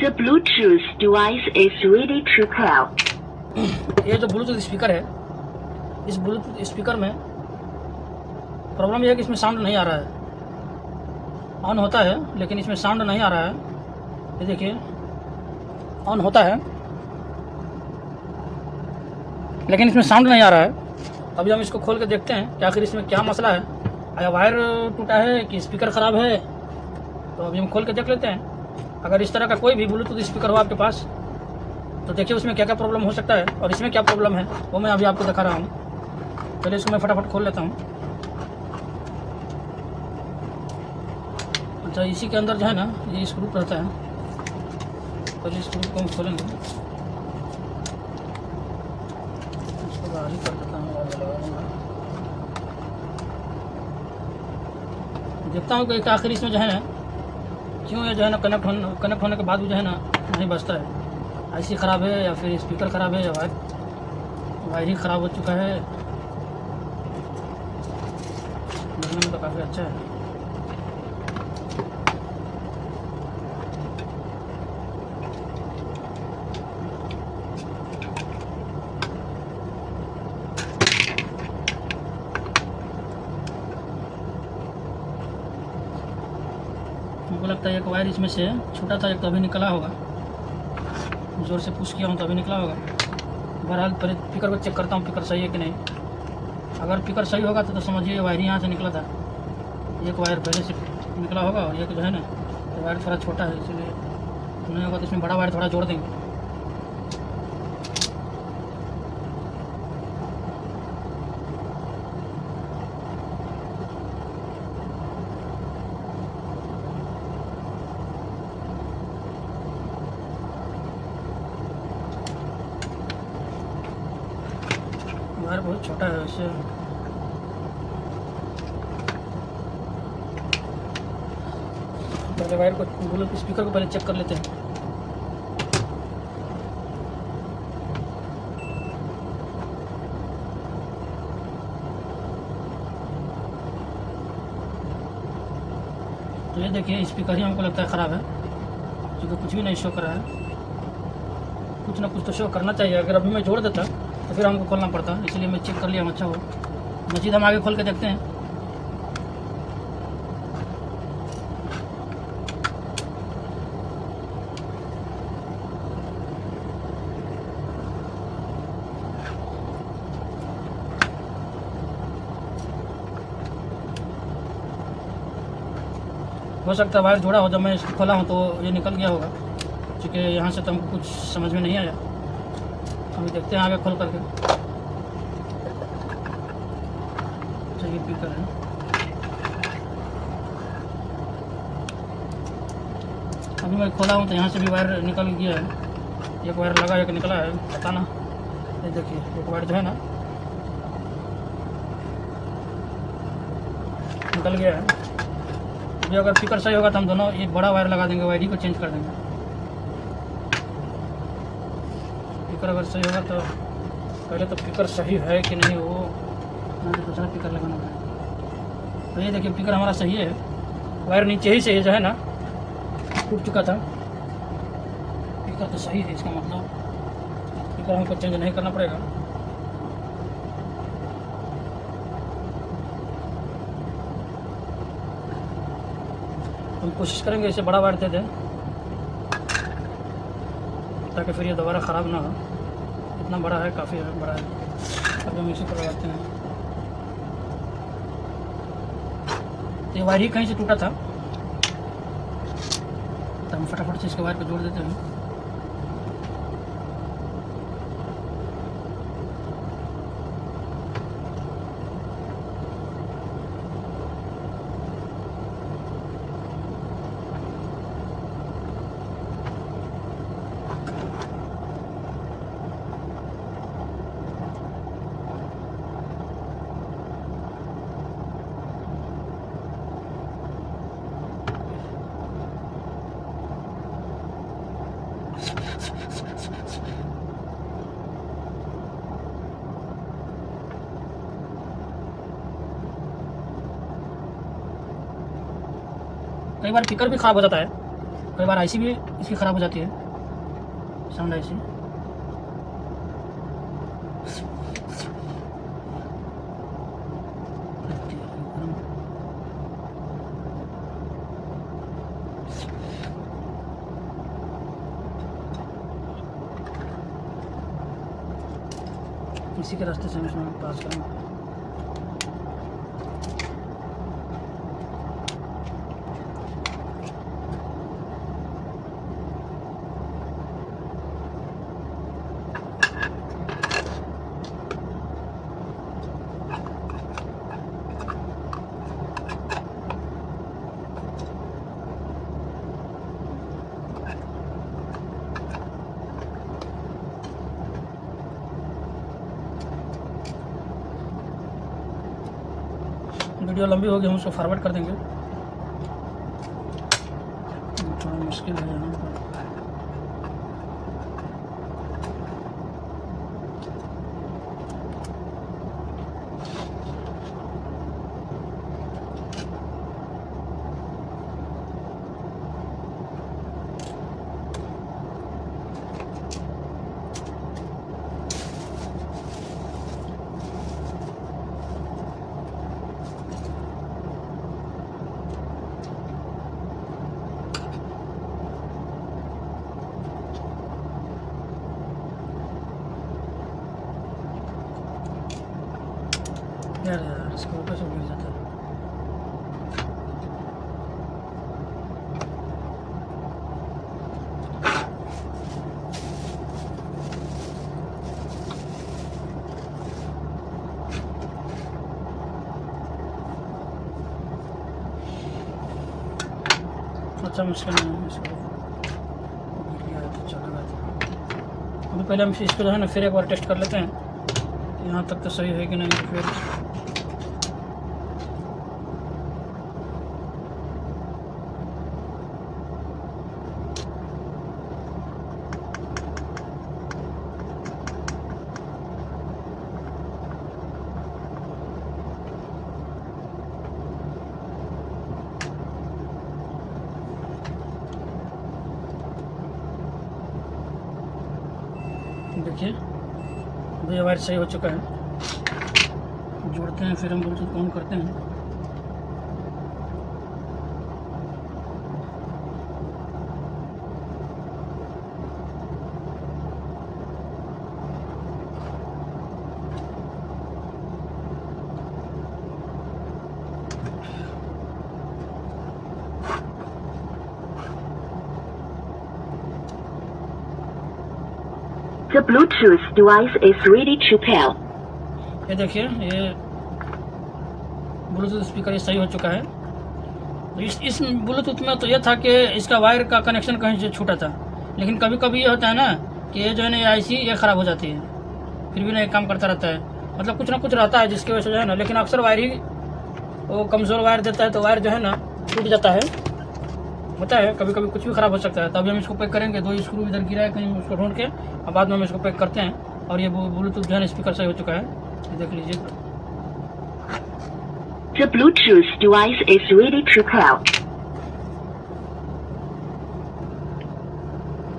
The Bluetooth device is ready to pair. ये जो Bluetooth speaker है, इस ब्लूटूथ स्पीकर में प्रॉब्लम ये है कि इसमें साउंड नहीं आ रहा है। ऑन होता है लेकिन इसमें साउंड नहीं आ रहा है। ये देखिए, ऑन होता है लेकिन इसमें साउंड नहीं आ रहा है। अभी हम इसको खोल के देखते हैं कि आखिर इसमें क्या मसला है। या वायर टूटा है कि स्पीकर ख़राब है, तो अभी हम खोल के देख लेते हैं। अगर इस तरह का कोई भी ब्लूटूथ स्पीकर हो आपके पास तो देखिए उसमें क्या क्या प्रॉब्लम हो सकता है और इसमें क्या प्रॉब्लम है वो मैं अभी आपको दिखा रहा हूँ। चलिए इसको मैं फटाफट खोल लेता हूँ। अच्छा, इसी के अंदर जो है ना ये स्क्रू रहता है। पहले स्क्रू को हम खोलेंगे, इसको बाहर ही कर देता हूँ और लगाऊंगा। देखता हूँ कि आखिर इसमें जो है ना क्यों ये जो है ना कनेक्ट होने के बाद भी जो है ना नहीं बजता है। आईसी ख़राब है या फिर स्पीकर ख़राब है या वायर ही ख़राब हो चुका है। देखने में तो काफ़ी अच्छा है। मुझको लगता है एक वायर इसमें से छूटा था, एक तो अभी निकला होगा। ज़ोर से पुश किया हूँ तो अभी निकला होगा। बहरहाल पहले स्पीकर को चेक करता हूँ स्पीकर सही है कि नहीं। अगर स्पीकर सही होगा तो समझिए वायर यहाँ से निकला था। एक वायर पहले से निकला होगा और एक जो है ना तो वायर थोड़ा छोटा है, इसलिए नहीं होगा तो इसमें बड़ा वायर थोड़ा जोड़ देंगे। वायर बहुत छोटा है वैसे। पहले वायर को ब्लूटूथ स्पीकर को पहले चेक कर लेते हैं। तो ये देखिए स्पीकर ही हमको लगता है ख़राब है, क्योंकि कुछ भी नहीं शो कर रहा है। कुछ ना कुछ तो शो करना चाहिए। अगर अभी मैं जोड़ देता तो फिर हमको खोलना पड़ता, इसलिए मैं चेक कर लिया। अच्छा हो मजीद हम आगे खोल के देखते हैं। हो सकता है वायर जोड़ा हो, जब मैं इसको खोला हूँ तो ये निकल गया होगा, क्योंकि यहाँ से तो हमको कुछ समझ में नहीं आया। अभी देखते हैं आगे खोल करके। ये स्पीकर है, अभी मैं खोला हूँ तो यहाँ से भी वायर निकल गया है। एक वायर लगा एक निकला है, पता ना। ये देखिए एक वायर जो है ना निकल गया है। अभी अगर स्पीकर सही होगा तो हम दोनों एक बड़ा वायर लगा देंगे, वायर को चेंज कर देंगे। स्पीकर अगर सही होगा तो पहले तो स्पीकर सही है कि नहीं वो मुझे दूसरा स्पीकर लगाना है। तो ये देखिए स्पीकर हमारा सही है, वायर नीचे ही से जो है ना टूट चुका था। स्पीकर तो सही है, इसका मतलब स्पीकर हमको चेंज नहीं करना पड़ेगा। हम कोशिश करेंगे इसे बड़ा वायर दे दें ताकि फिर ये दोबारा ख़राब ना हो। इतना बड़ा है, काफ़ी बड़ा है। अब हम इसी पर लगाते हैं। तो ये वायर ही कहीं से टूटा था, तो हम फटाफट से इसके वायर को जोड़ देते हैं। कई बार स्पीकर भी ख़राब हो जाता है, कई बार आईसी भी इसकी ख़राब हो जाती है, साउंड आईसी। इसी के रास्ते से हम इसमें पास करेंगे। वीडियो लंबी होगी, हम उसको फॉरवर्ड कर देंगे, थोड़ा मुश्किल है यहाँ पर। यार इसको ऊपर से गिर जाता है। अच्छा मुश्किल नहीं है, इसको गिर गया तो चलेगा। अभी पहले हम इसको जो है ना फिर एक बार टेस्ट कर लेते हैं, यहाँ तक तो सही है कि नहीं। तो फिर देखिए अभी वायर सही हो चुका है। जोड़ते हैं, फिर हम ब्लूटूथ ऑन करते हैं। The Bluetooth device is ready to pair. ये देखिए, ये ब्लूटूथ स्पीकर ये सही हो चुका है। तो इस ब्लूटूथ में तो ये था कि इसका वायर का कनेक्शन कहीं से छूटा था, लेकिन कभी कभी ये होता है ना कि ये जो है ना ये आईसी ये ख़राब हो जाती है, फिर भी नहीं काम करता रहता है। मतलब कुछ ना कुछ रहता है जिसकी वजह से जो है ना, लेकिन अक्सर वायर ही वो कमज़ोर वायर देता है, तो वायर जो है ना टूट जाता है। होता है कभी कभी, कुछ भी ख़राब हो सकता है। तभी हम इसको पैक करेंगे। 2 स्क्रू इधर गिरा है कहीं, उसको ढूंढ के और बाद में हम इसको पैक करते हैं। और ये ब्लूटूथ जो है ना स्पीकर सही हो चुका है, ये देख लीजिए। The Bluetooth device is ready to pair.